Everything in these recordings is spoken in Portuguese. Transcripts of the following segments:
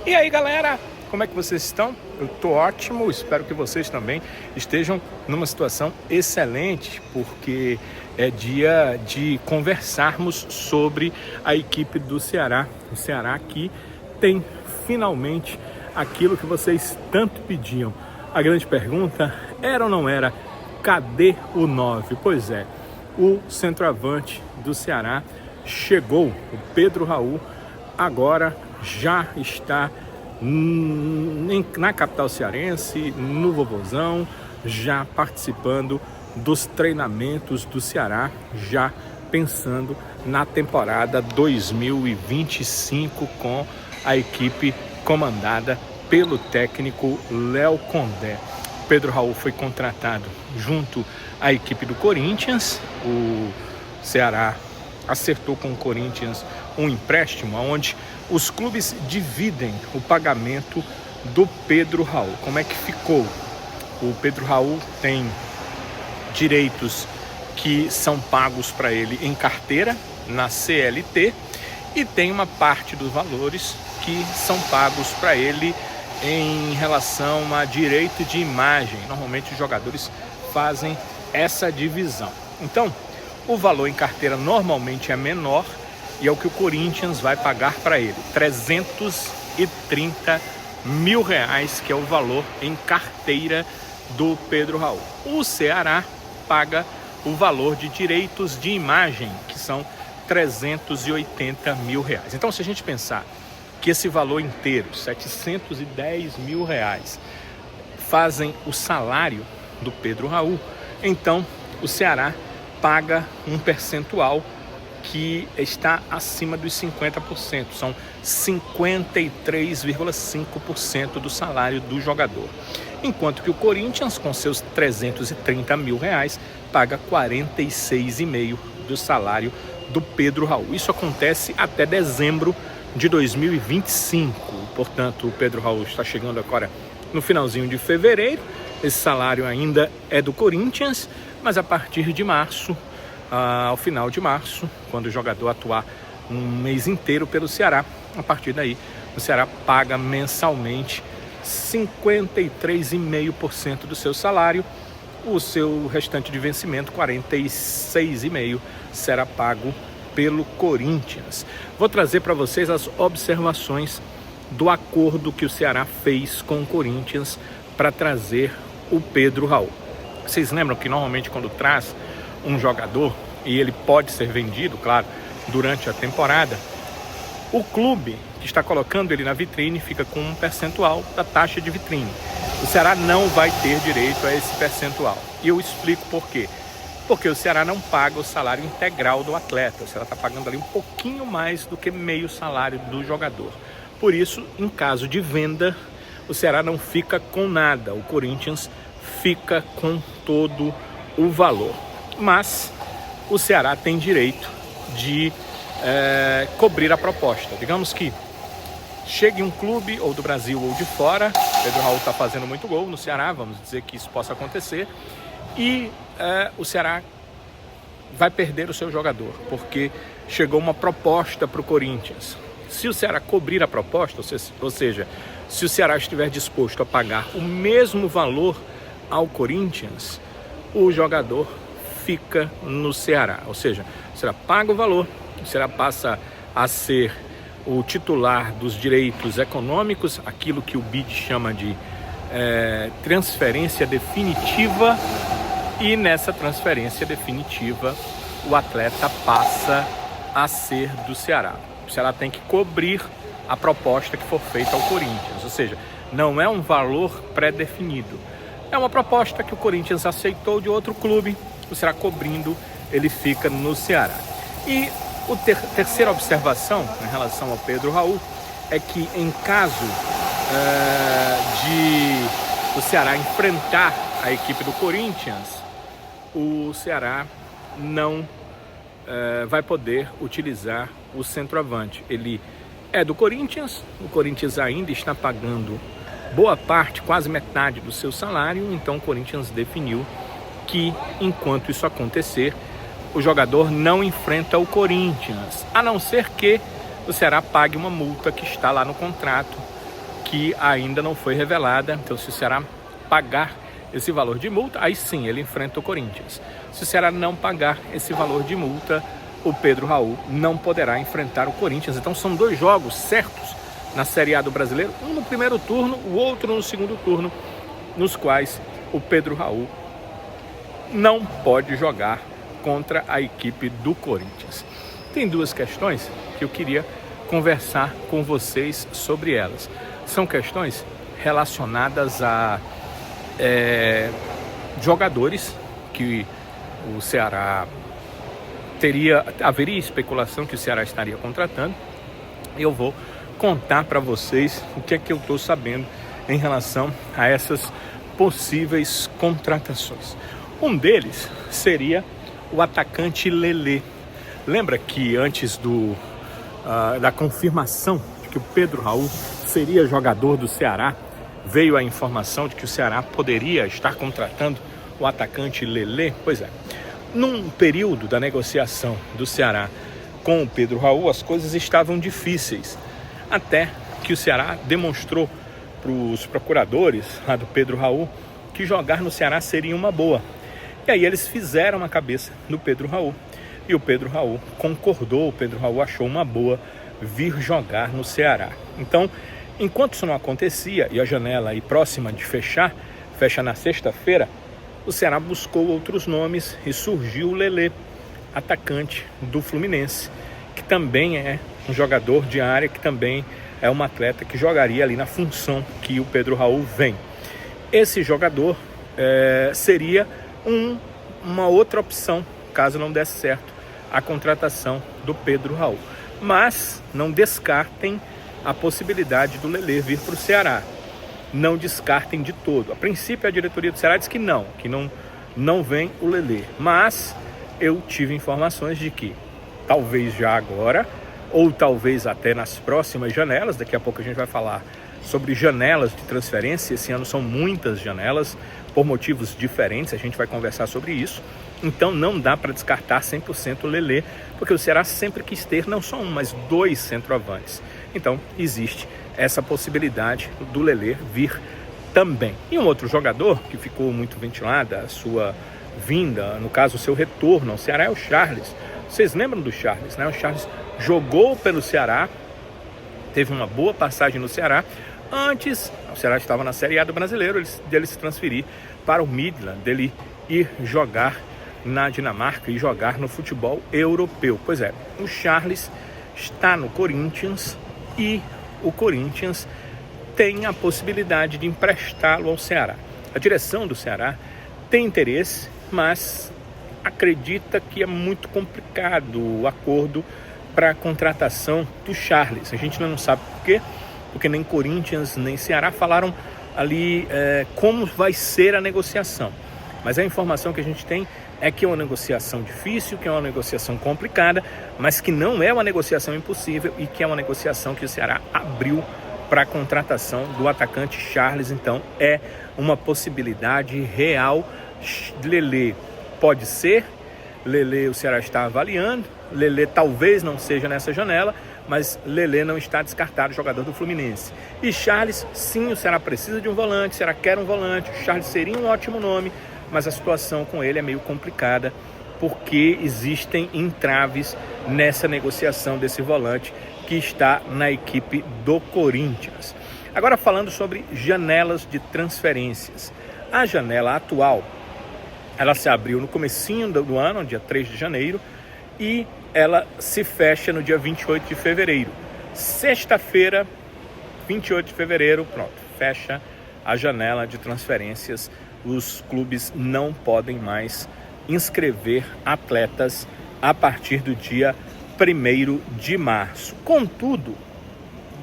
E aí, galera, como é que vocês estão? Eu tô ótimo, espero que vocês também estejam numa situação excelente, porque é dia de conversarmos sobre a equipe do Ceará. O Ceará que tem finalmente aquilo que vocês tanto pediam. A grande pergunta era ou não era: cadê o 9? Pois é, o centroavante do Ceará chegou, o Pedro Raul, agora já está na capital cearense, no Vovozão, já participando dos treinamentos do Ceará, já pensando na temporada 2025 com a equipe comandada pelo técnico Léo Condé. Pedro Raul foi contratado junto à equipe do Corinthians. O Ceará acertou com o Corinthians um empréstimo onde os clubes dividem o pagamento do Pedro Raul. Como é que ficou? O Pedro Raul tem direitos que são pagos para ele em carteira, na CLT, e tem uma parte dos valores que são pagos para ele em relação a direito de imagem. Normalmente os jogadores fazem essa divisão. Então, o valor em carteira normalmente é menor e é o que o Corinthians vai pagar para ele, R$330 mil, que é o valor em carteira do Pedro Raul. O Ceará paga o valor de direitos de imagem, que são R$380 mil. Então, se a gente pensar que esse valor inteiro, R$710 mil, fazem o salário do Pedro Raul, então o Ceará paga um percentual que está acima dos 50%, são 53,5% do salário do jogador. Enquanto que o Corinthians, com seus R$330 mil, paga 46,5% do salário do Pedro Raul. Isso acontece até dezembro de 2025, portanto o Pedro Raul está chegando agora no finalzinho de fevereiro. Esse salário ainda é do Corinthians, mas a partir de março, ao final de março, quando o jogador atuar um mês inteiro pelo Ceará, a partir daí o Ceará paga mensalmente 53,5% do seu salário. O seu restante de vencimento, 46,5%, será pago pelo Corinthians. Vou trazer para vocês as observações do acordo que o Ceará fez com o Corinthians para trazer o Pedro Raul. Vocês lembram que normalmente quando traz um jogador, e ele pode ser vendido, claro, durante a temporada, o clube que está colocando ele na vitrine fica com um percentual da taxa de vitrine. O Ceará não vai ter direito a esse percentual. E eu explico por quê. Porque o Ceará não paga o salário integral do atleta. O Ceará está pagando ali um pouquinho mais do que meio salário do jogador. Por isso, em caso de venda, o Ceará não fica com nada. O Corinthians fica com todo o valor. Mas o Ceará tem direito de cobrir a proposta. Digamos que chegue um clube, ou do Brasil ou de fora, Pedro Raul está fazendo muito gol no Ceará, vamos dizer que isso possa acontecer, e o Ceará vai perder o seu jogador, porque chegou uma proposta para o Corinthians. Se o Ceará cobrir a proposta, ou seja, se o Ceará estiver disposto a pagar o mesmo valor ao Corinthians, o jogador fica no Ceará. Ou seja, o Ceará paga o valor, o Ceará passa a ser o titular dos direitos econômicos, aquilo que o BID chama de transferência definitiva, e nessa transferência definitiva o atleta passa a ser do Ceará. O Ceará tem que cobrir a proposta que for feita ao Corinthians, ou seja, não é um valor pré-definido, é uma proposta que o Corinthians aceitou de outro clube. O Ceará cobrindo, ele fica no Ceará. E a terceira observação em relação ao Pedro Raul é que, em caso de o Ceará enfrentar a equipe do Corinthians, o Ceará não vai poder utilizar o centroavante. Ele é do Corinthians, o Corinthians ainda está pagando boa parte, quase metade do seu salário, então o Corinthians definiu que, enquanto isso acontecer, o jogador não enfrenta o Corinthians, a não ser que o Ceará pague uma multa que está lá no contrato que ainda não foi revelada. Então, se o Ceará pagar esse valor de multa, aí sim ele enfrenta o Corinthians. Se o Ceará não pagar esse valor de multa, o Pedro Raul não poderá enfrentar o Corinthians. Então são 2 jogos certos na Série A do Brasileiro, um no primeiro turno, o outro no segundo turno, nos quais o Pedro Raul não pode jogar contra a equipe do Corinthians. Tem 2 questões que eu queria conversar com vocês sobre elas. São questões relacionadas a jogadores que o Ceará haveria especulação que o Ceará estaria contratando. Eu vou contar para vocês o que é que eu estou sabendo em relação a essas possíveis contratações. Um deles seria o atacante Lelê. Lembra que antes da confirmação de que o Pedro Raul seria jogador do Ceará, veio a informação de que o Ceará poderia estar contratando o atacante Lelê? Pois é, num período da negociação do Ceará com o Pedro Raul, as coisas estavam difíceis, até que o Ceará demonstrou para os procuradores lá do Pedro Raul que jogar no Ceará seria uma boa. E aí eles fizeram a cabeça do Pedro Raul, e o Pedro Raul concordou, o Pedro Raul achou uma boa vir jogar no Ceará. Então, enquanto isso não acontecia, e a janela aí próxima de fecha na sexta-feira, o Ceará buscou outros nomes e surgiu o Lelê, atacante do Fluminense, que também é um jogador de área, que também é um atleta que jogaria ali na função que o Pedro Raul vem. Esse jogador seria uma outra opção, caso não desse certo a contratação do Pedro Raul. Mas não descartem a possibilidade do Lelê vir para o Ceará. Não descartem de todo. A princípio, a diretoria do Ceará diz que não vem o Lelê. Mas eu tive informações de que talvez já agora, ou talvez até nas próximas janelas, daqui a pouco a gente vai falar sobre janelas de transferência. Esse ano são muitas janelas, por motivos diferentes, a gente vai conversar sobre isso. Então não dá para descartar 100% o Lelê, porque o Ceará sempre quis ter não só um, mas 2 centroavantes. Então existe essa possibilidade do Lelê vir também. E um outro jogador que ficou muito ventilada a sua vinda, no caso o seu retorno ao Ceará, é o Charles. Vocês lembram do Charles, né? O Charles jogou pelo Ceará, teve uma boa passagem no Ceará. Antes, o Ceará estava na Série A do Brasileiro, dele se transferir para o Midland, dele ir jogar na Dinamarca e jogar no futebol europeu. Pois é, o Charles está no Corinthians e o Corinthians tem a possibilidade de emprestá-lo ao Ceará. A direção do Ceará tem interesse, mas acredita que é muito complicado o acordo para a contratação do Charles. A gente não sabe por quê, porque nem Corinthians nem Ceará falaram ali como vai ser a negociação. Mas a informação que a gente tem é que é uma negociação difícil, que é uma negociação complicada, mas que não é uma negociação impossível e que é uma negociação que o Ceará abriu para a contratação do atacante Charles. Então é uma possibilidade real. Lelê pode ser, Lelê o Ceará está avaliando, Lelê talvez não seja nessa janela, mas Lelê não está descartado, jogador do Fluminense. E Charles, sim, o Ceará precisa de um volante, o Ceará quer um volante, o Charles seria um ótimo nome, mas a situação com ele é meio complicada, porque existem entraves nessa negociação desse volante que está na equipe do Corinthians. Agora falando sobre janelas de transferências. A janela atual, ela se abriu no comecinho do ano, dia 3 de janeiro, e ela se fecha no dia 28 de fevereiro. Sexta-feira, 28 de fevereiro, pronto, fecha a janela de transferências. Os clubes não podem mais inscrever atletas a partir do dia 1º de março. Contudo,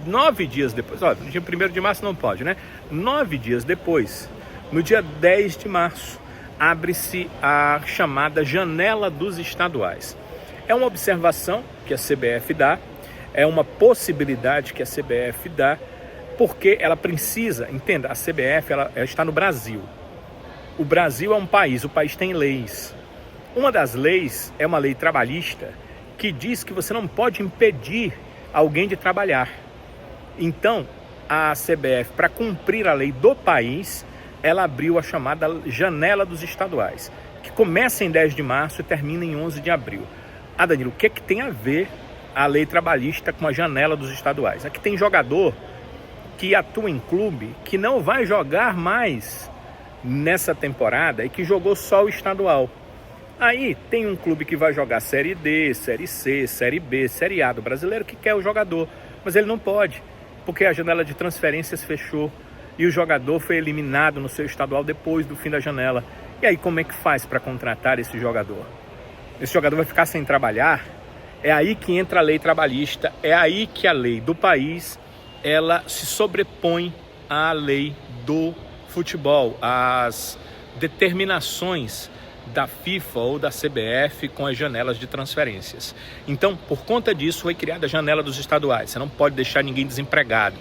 9 dias depois, no dia 1º de março não pode, né? 9 dias depois, no dia 10 de março, abre-se a chamada janela dos estaduais. É uma observação que a CBF dá, é uma possibilidade que a CBF dá, porque ela precisa, entenda, a CBF ela está no Brasil. O Brasil é um país, o país tem leis. Uma das leis é uma lei trabalhista que diz que você não pode impedir alguém de trabalhar. Então, a CBF, para cumprir a lei do país, ela abriu a chamada janela dos estaduais, que começa em 10 de março e termina em 11 de abril. Danilo, o que tem a ver a lei trabalhista com a janela dos estaduais? Aqui tem jogador que atua em clube que não vai jogar mais nessa temporada e que jogou só o estadual. Aí tem um clube que vai jogar Série D, Série C, Série B, Série A do brasileiro que quer o jogador, mas ele não pode, porque a janela de transferências fechou e o jogador foi eliminado no seu estadual depois do fim da janela. E aí como é que faz para contratar esse jogador? Esse jogador vai ficar sem trabalhar? É aí que entra a lei trabalhista, é aí que a lei do país ela se sobrepõe à lei do futebol, às determinações da FIFA ou da CBF com as janelas de transferências. Então, por conta disso, foi criada a janela dos estaduais. Você não pode deixar ninguém desempregado.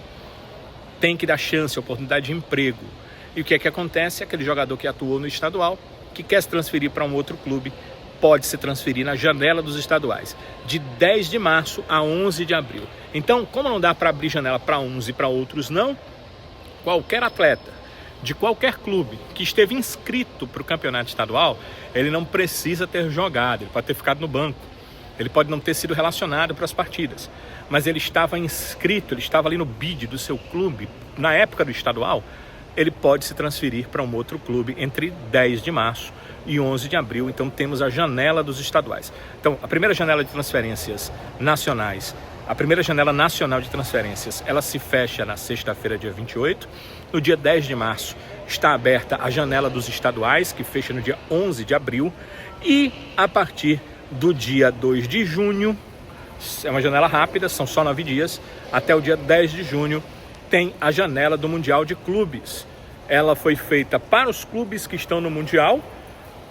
Tem que dar chance, oportunidade de emprego. E o que é que acontece? Aquele jogador que atuou no estadual, que quer se transferir para um outro clube, pode se transferir na janela dos estaduais, de 10 de março a 11 de abril. Então, como não dá para abrir janela para uns e para outros não, qualquer atleta de qualquer clube que esteve inscrito para o campeonato estadual, ele não precisa ter jogado, ele pode ter ficado no banco, ele pode não ter sido relacionado para as partidas, mas ele estava inscrito, ele estava ali no bid do seu clube, na época do estadual, ele pode se transferir para um outro clube entre 10 de março e 11 de abril. Então temos a janela dos estaduais. Então a primeira janela de transferências nacionais, a primeira janela nacional de transferências, ela se fecha na sexta-feira, dia 28. No dia 10 de março está aberta a janela dos estaduais, que fecha no dia 11 de abril. E a partir do dia 2 de junho, é uma janela rápida, são só 9 dias, até o dia 10 de junho tem a janela do Mundial de Clubes. Ela foi feita para os clubes que estão no Mundial,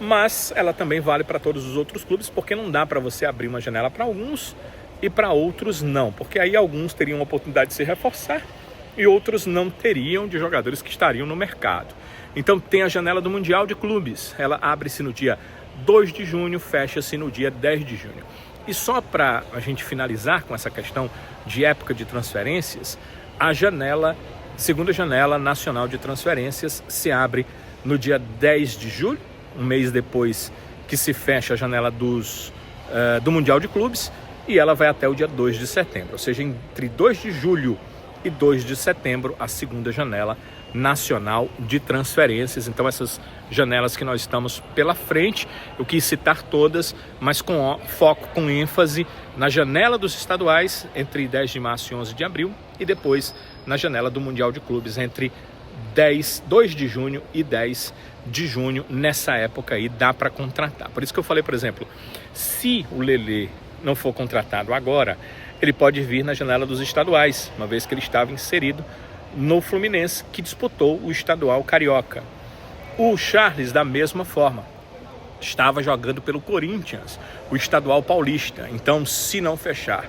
mas ela também vale para todos os outros clubes, porque não dá para você abrir uma janela para alguns e para outros não, porque aí alguns teriam a oportunidade de se reforçar e outros não teriam, de jogadores que estariam no mercado. Então tem a janela do Mundial de Clubes, ela abre-se no dia 2 de junho, fecha-se no dia 10 de junho. E só para a gente finalizar com essa questão de época de transferências, a segunda janela nacional de transferências se abre no dia 10 de julho, um mês depois que se fecha a janela do Mundial de Clubes, e ela vai até o dia 2 de setembro, ou seja, entre 2 de julho e 2 de setembro, a segunda janela nacional de transferências. Então essas janelas que nós estamos pela frente, eu quis citar todas, mas com foco, com ênfase na janela dos estaduais entre 10 de março e 11 de abril e depois na janela do Mundial de Clubes entre 2 de junho e 10 de junho. Nessa época aí dá para contratar. Por isso que eu falei, por exemplo, se o Lelê não for contratado agora, ele pode vir na janela dos estaduais, uma vez que ele estava inserido no Fluminense, que disputou o estadual carioca. O Charles, da mesma forma, estava jogando pelo Corinthians, o estadual paulista. Então, se não fechar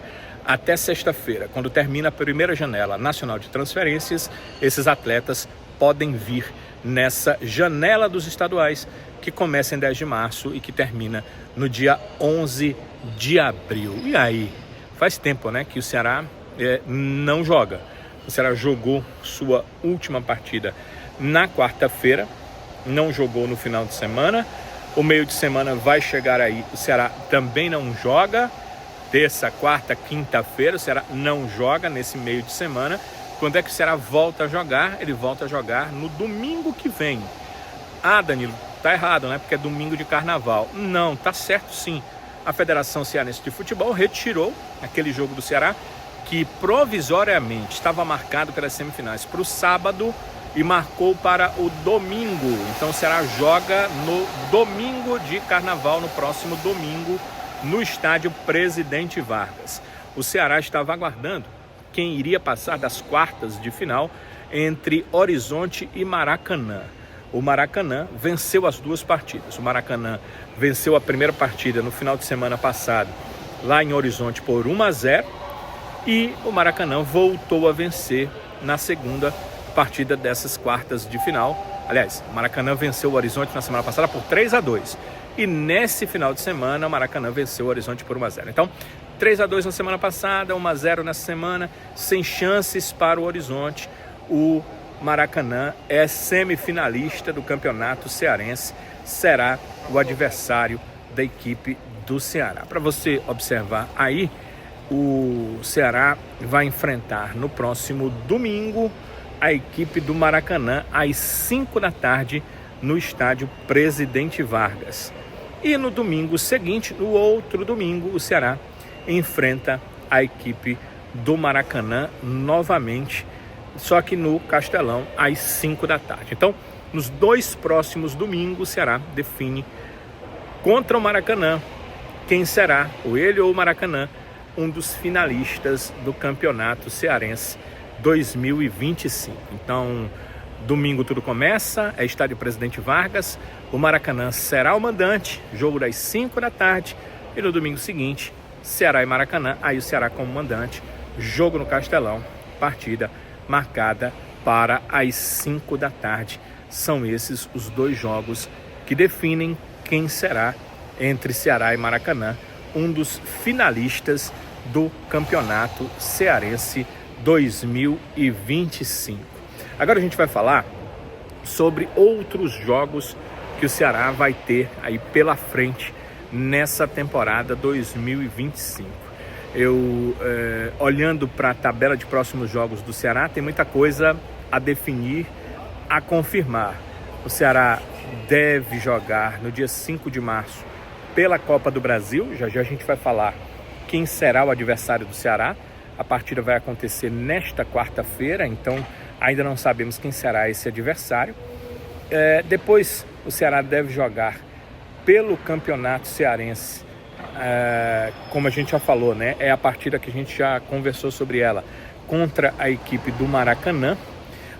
até sexta-feira, quando termina a primeira janela nacional de transferências, esses atletas podem vir nessa janela dos estaduais, que começa em 10 de março e que termina no dia 11 de abril. E aí, faz tempo, né, que o Ceará não joga. O Ceará jogou sua última partida na quarta-feira, não jogou no final de semana. O meio de semana vai chegar aí, o Ceará também não joga. Terça, quarta, quinta-feira, o Ceará não joga nesse meio de semana. Quando é que o Ceará volta a jogar? Ele volta a jogar no domingo que vem. Danilo, tá errado, né? Porque é domingo de carnaval. Não, tá certo sim. A Federação Cearense de Futebol retirou aquele jogo do Ceará, que provisoriamente estava marcado pelas semifinais para o sábado, e marcou para o domingo. Então o Ceará joga no domingo de carnaval, no próximo domingo, no estádio Presidente Vargas. O Ceará estava aguardando quem iria passar das quartas de final entre Horizonte e Maracanã. O Maracanã venceu as duas partidas. O Maracanã venceu a primeira partida no final de semana passado, lá em Horizonte, por 1-0. E o Maracanã voltou a vencer na segunda partida dessas quartas de final. Aliás, o Maracanã venceu o Horizonte na semana passada por 3-2. E nesse final de semana, o Maracanã venceu o Horizonte por 1-0. Então, 3-2 na semana passada, 1-0 nessa semana, sem chances para o Horizonte. O Maracanã é semifinalista do Campeonato Cearense, será o adversário da equipe do Ceará. Para você observar aí, o Ceará vai enfrentar no próximo domingo a equipe do Maracanã às 5 da tarde no estádio Presidente Vargas. E no domingo seguinte, no outro domingo, o Ceará enfrenta a equipe do Maracanã novamente, só que no Castelão às 5 da tarde. Então, nos 2 próximos domingos, o Ceará define contra o Maracanã quem será, ou ele ou o Maracanã, um dos finalistas do Campeonato Cearense 2025. Então, domingo tudo começa, é estádio Presidente Vargas, o Maracanã será o mandante, jogo das 5 da tarde, e no domingo seguinte, Ceará e Maracanã, aí o Ceará como mandante, jogo no Castelão, partida marcada para as 5 da tarde. São esses os 2 jogos que definem quem será, entre Ceará e Maracanã, um dos finalistas do Campeonato Cearense 2025. Agora a gente vai falar sobre outros jogos que o Ceará vai ter aí pela frente nessa temporada 2025. Olhando para a tabela de próximos jogos do Ceará, tem muita coisa a definir, a confirmar. O Ceará deve jogar no dia 5 de março pela Copa do Brasil. Já já a gente vai falar quem será o adversário do Ceará. A partida vai acontecer nesta quarta-feira, então ainda não sabemos quem será esse adversário. Depois o Ceará deve jogar pelo Campeonato Cearense, como a gente já falou, né? É a partida que a gente já conversou sobre ela, contra a equipe do Maracanã.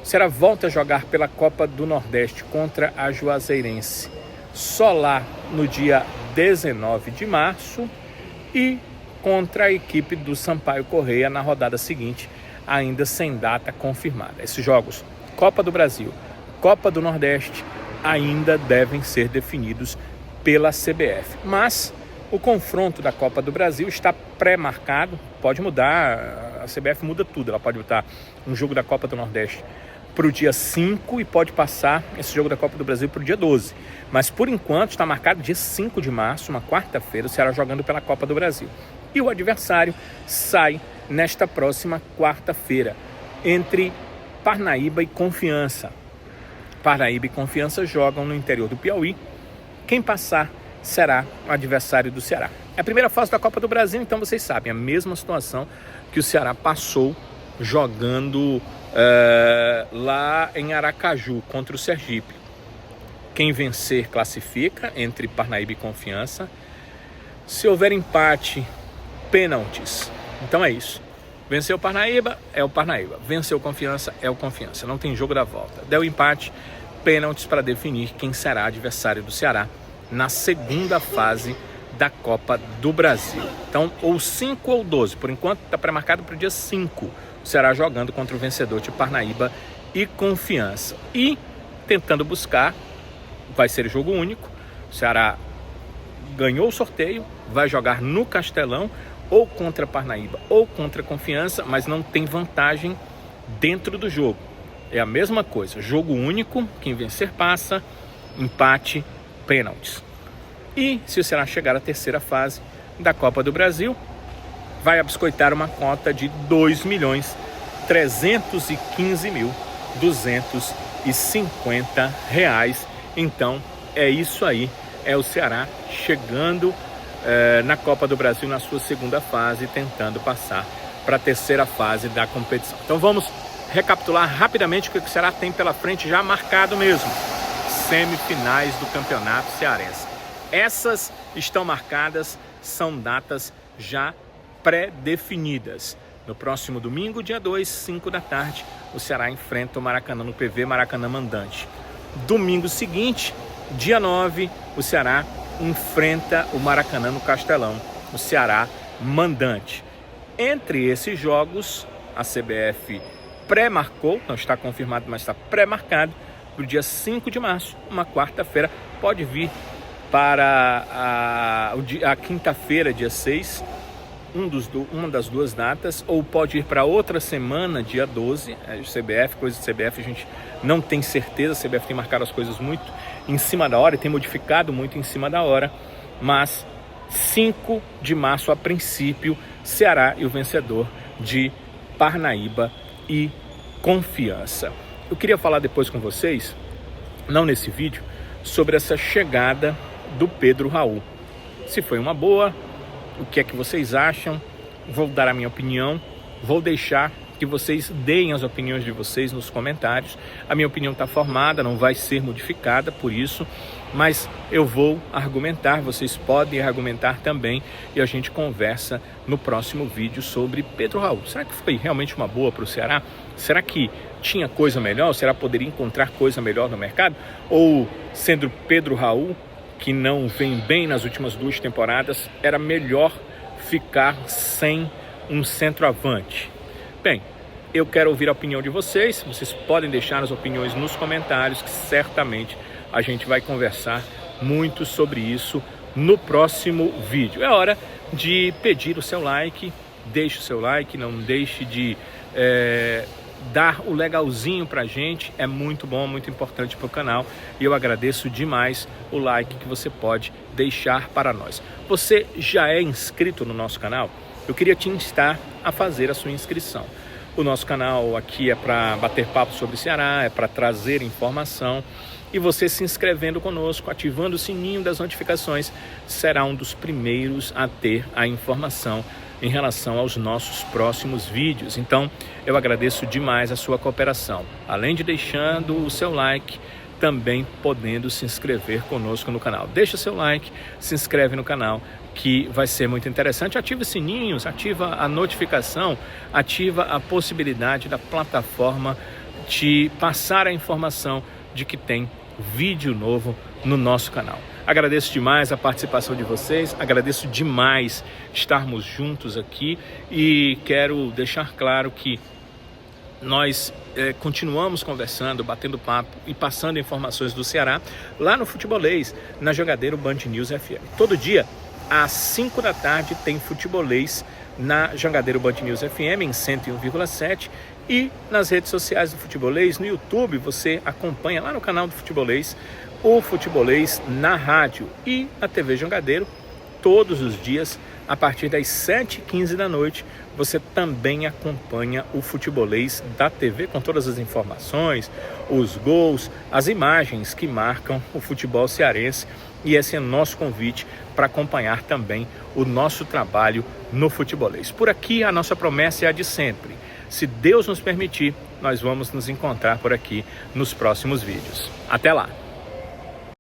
O Ceará volta a jogar pela Copa do Nordeste contra a Juazeirense, só lá no dia 19 de março, e contra a equipe do Sampaio Corrêa na rodada seguinte, ainda sem data confirmada. Esses jogos, Copa do Brasil, Copa do Nordeste, ainda devem ser definidos pela CBF. Mas o confronto da Copa do Brasil está pré-marcado, pode mudar, a CBF muda tudo, ela pode botar um jogo da Copa do Nordeste para o dia 5 e pode passar esse jogo da Copa do Brasil para o dia 12. Mas por enquanto está marcado dia 5 de março, uma quarta-feira, o Ceará jogando pela Copa do Brasil. E o adversário sai nesta próxima quarta-feira, entre Parnaíba e Confiança. Parnaíba e Confiança jogam no interior do Piauí. Quem passar será o adversário do Ceará. É a primeira fase da Copa do Brasil, então vocês sabem, a mesma situação que o Ceará passou jogando lá em Aracaju contra o Sergipe. Quem vencer classifica entre Parnaíba e Confiança. Se houver empate, pênaltis. Então é isso. Venceu o Parnaíba, é o Parnaíba. Venceu o Confiança, é o Confiança. Não tem jogo da volta. Deu empate, pênaltis para definir quem será adversário do Ceará na segunda fase da Copa do Brasil. Então, ou 5 ou 12. Por enquanto, está pré-marcado para o dia 5. O Ceará jogando contra o vencedor de Parnaíba e Confiança. E tentando buscar, vai ser jogo único. O Ceará ganhou o sorteio, vai jogar no Castelão, ou contra Parnaíba ou contra Confiança, mas não tem vantagem dentro do jogo. É a mesma coisa, jogo único, quem vencer passa, empate, pênaltis. E se o Ceará chegar à terceira fase da Copa do Brasil, vai abiscoitar uma cota de R$ 2.315.250. Então é isso aí, é o Ceará chegando na Copa do Brasil na sua segunda fase, tentando passar para a terceira fase da competição. Então vamos recapitular rapidamente o que o Ceará tem pela frente já marcado mesmo. Semifinais do Campeonato Cearense. Essas estão marcadas, são datas já pré-definidas. No próximo domingo, dia 2, 5 da tarde, o Ceará enfrenta o Maracanã no PV Maracanã Mandante. Domingo seguinte, dia 9, o Ceará enfrenta o Maracanã no Castelão, o Ceará mandante. Entre esses jogos, a CBF pré-marcou, não está confirmado, mas está pré-marcado, para o dia 5 de março, uma quarta-feira, pode vir para a quinta-feira, dia 6, uma das duas datas, ou pode ir para outra semana, dia 12, CBF, coisa de CBF, a gente não tem certeza, a CBF tem marcado as coisas muito em cima da hora e tem modificado muito em cima da hora, mas 5 de março, a princípio, Ceará e o vencedor de Parnaíba e Confiança. Eu queria falar depois com vocês, não nesse vídeo, sobre essa chegada do Pedro Raul. Se foi uma boa, o que é que vocês acham? Vou dar a minha opinião, vou deixar que vocês deem as opiniões de vocês nos comentários. A minha opinião está formada, não vai ser modificada por isso, mas eu vou argumentar, vocês podem argumentar também e a gente conversa no próximo vídeo sobre Pedro Raul. Será que foi realmente uma boa para o Ceará? Será que tinha coisa melhor? Será que poderia encontrar coisa melhor no mercado? Ou, sendo Pedro Raul, que não vem bem nas últimas 2 temporadas, era melhor ficar sem um centroavante? Bem, eu quero ouvir a opinião de vocês. Vocês podem deixar as opiniões nos comentários, que certamente a gente vai conversar muito sobre isso no próximo vídeo. É hora de pedir o seu like. Deixe o seu like, não deixe de dar o legalzinho pra gente, é muito bom, muito importante para o canal e eu agradeço demais o like que você pode deixar para nós. Você já é inscrito no nosso canal? Eu queria te instar a fazer a sua inscrição. O nosso canal aqui é para bater papo sobre o Ceará, é para trazer informação e você se inscrevendo conosco, ativando o sininho das notificações, será um dos primeiros a ter a informação em relação aos nossos próximos vídeos. Então, eu agradeço demais a sua cooperação. Além de deixando o seu like, também podendo se inscrever conosco no canal. Deixa seu like, se inscreve no canal, que vai ser muito interessante. Ativa os sininhos, ativa a notificação, ativa a possibilidade da plataforma te passar a informação de que tem vídeo novo no nosso canal. Agradeço demais a participação de vocês, agradeço demais estarmos juntos aqui e quero deixar claro que nós continuamos conversando, batendo papo e passando informações do Ceará lá no Futebolês, na Jangadeiro Band News FM. Todo dia, às 5 da tarde, tem Futebolês na Jangadeiro Band News FM em 101,7 e nas redes sociais do Futebolês, no YouTube, você acompanha lá no canal do Futebolês, o Futebolês na rádio e na TV Jangadeiro, todos os dias, a partir das 7h15 da noite, você também acompanha o Futebolês da TV com todas as informações, os gols, as imagens que marcam o futebol cearense e esse é nosso convite para acompanhar também o nosso trabalho no Futebolês. Por aqui a nossa promessa é a de sempre. Se Deus nos permitir, nós vamos nos encontrar por aqui nos próximos vídeos. Até lá!